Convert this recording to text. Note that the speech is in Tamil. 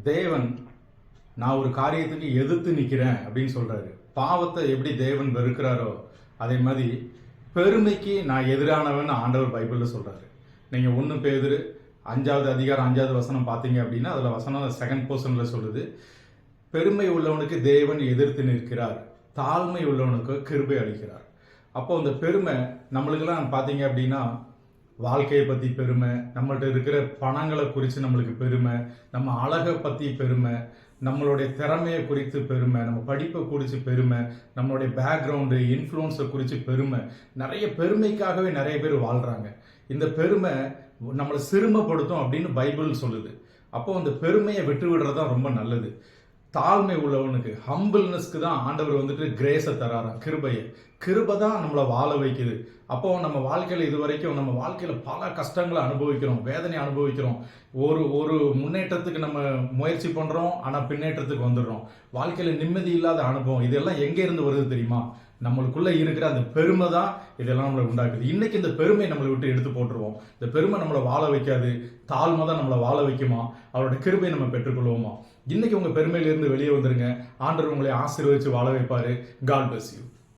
தேவன் நான் ஒரு காரியத்துக்கு எதிர்த்து நிற்கிறேன் அப்படின்னு சொல்றாரு. பாவத்தை எப்படி தேவன் வெறுக்கிறாரோ அதே மாதிரி பெருமைக்கு நான் எதிரானவன் ஆண்டவர் பைபிள்ல சொல்றாரு. நீங்க 1 பேதுரு 5வது அதிகாரம் 5வது வசனம் பார்த்தீங்க அப்படின்னா அதுல வசனம் செகண்ட் போர்ஷன்ல சொல்லுது, பெருமை உள்ளவனுக்கு தேவன் எதிர்த்து நிற்கிறார், தாழ்மை உள்ளவனுக்கு கிருபை அளிக்கிறார். அப்போ அந்த பெருமை நம்மளுக்கெல்லாம் பார்த்தீங்க அப்படின்னா வாழ்க்கையை பற்றி பெருமை, நம்மள்ட்ட இருக்கிற பணங்களை குறித்து நம்மளுக்கு பெருமை, நம்ம அழகை பற்றி பெருமை, நம்மளுடைய திறமையை குறித்து பெருமை, நம்ம படிப்பை குறித்து பெருமை, நம்மளுடைய பேக்ரவுண்டு இன்ஃப்ளூன்ஸை குறித்து பெருமை, நிறைய பெருமைக்காகவே நிறைய பேர் வாழ்கிறாங்க. இந்த பெருமை நம்மளை சிறுமைப்படுத்தும் அப்படின்னு பைபிள் சொல்லுது. அப்போ அந்த பெருமையை விட்டு விடுறது தான் ரொம்ப நல்லது. தாழ்மை உள்ளவனுக்கு ஹம்பிள்னஸ்க்கு தான் ஆண்டவர் வந்துட்டு கிரேஸை தராராம், கிருபை தான் நம்மளை வாழ வைக்குது. அப்போ நம்ம வாழ்க்கையில் இது வரைக்கும் நம்ம வாழ்க்கையில் பல கஷ்டங்களை அனுபவிக்கிறோம், வேதனை அனுபவிக்கிறோம். ஒரு முன்னேற்றத்துக்கு நம்ம முயற்சி பண்ணுறோம், ஆனால் பின்னேற்றத்துக்கு வந்துடுறோம். வாழ்க்கையில் நிம்மதி இல்லாத அனுபவம் இதெல்லாம் எங்கேருந்து வருது தெரியுமா? நம்மளுக்குள்ள இருக்கிற அந்த பெருமை தான் இதெல்லாம் நம்மளை உண்டாக்குது. இன்னைக்கு இந்த பெருமை நம்மளை விட்டு எடுத்து போட்டுருவோம். இந்த பெருமை நம்மளை வாழ வைக்காது, தாழ்மை தான் நம்மளை வாழ வைக்குமா, அவரோட கிருபை நம்ம பெற்றுக்கொள்வோமா? இன்னைக்கு உங்க பெருமையிலிருந்து வெளியே வந்துருங்க. ஆண்டவர் உங்களை ஆசீர்வதிச்சு வாழ வைப்பாரு. God bless you.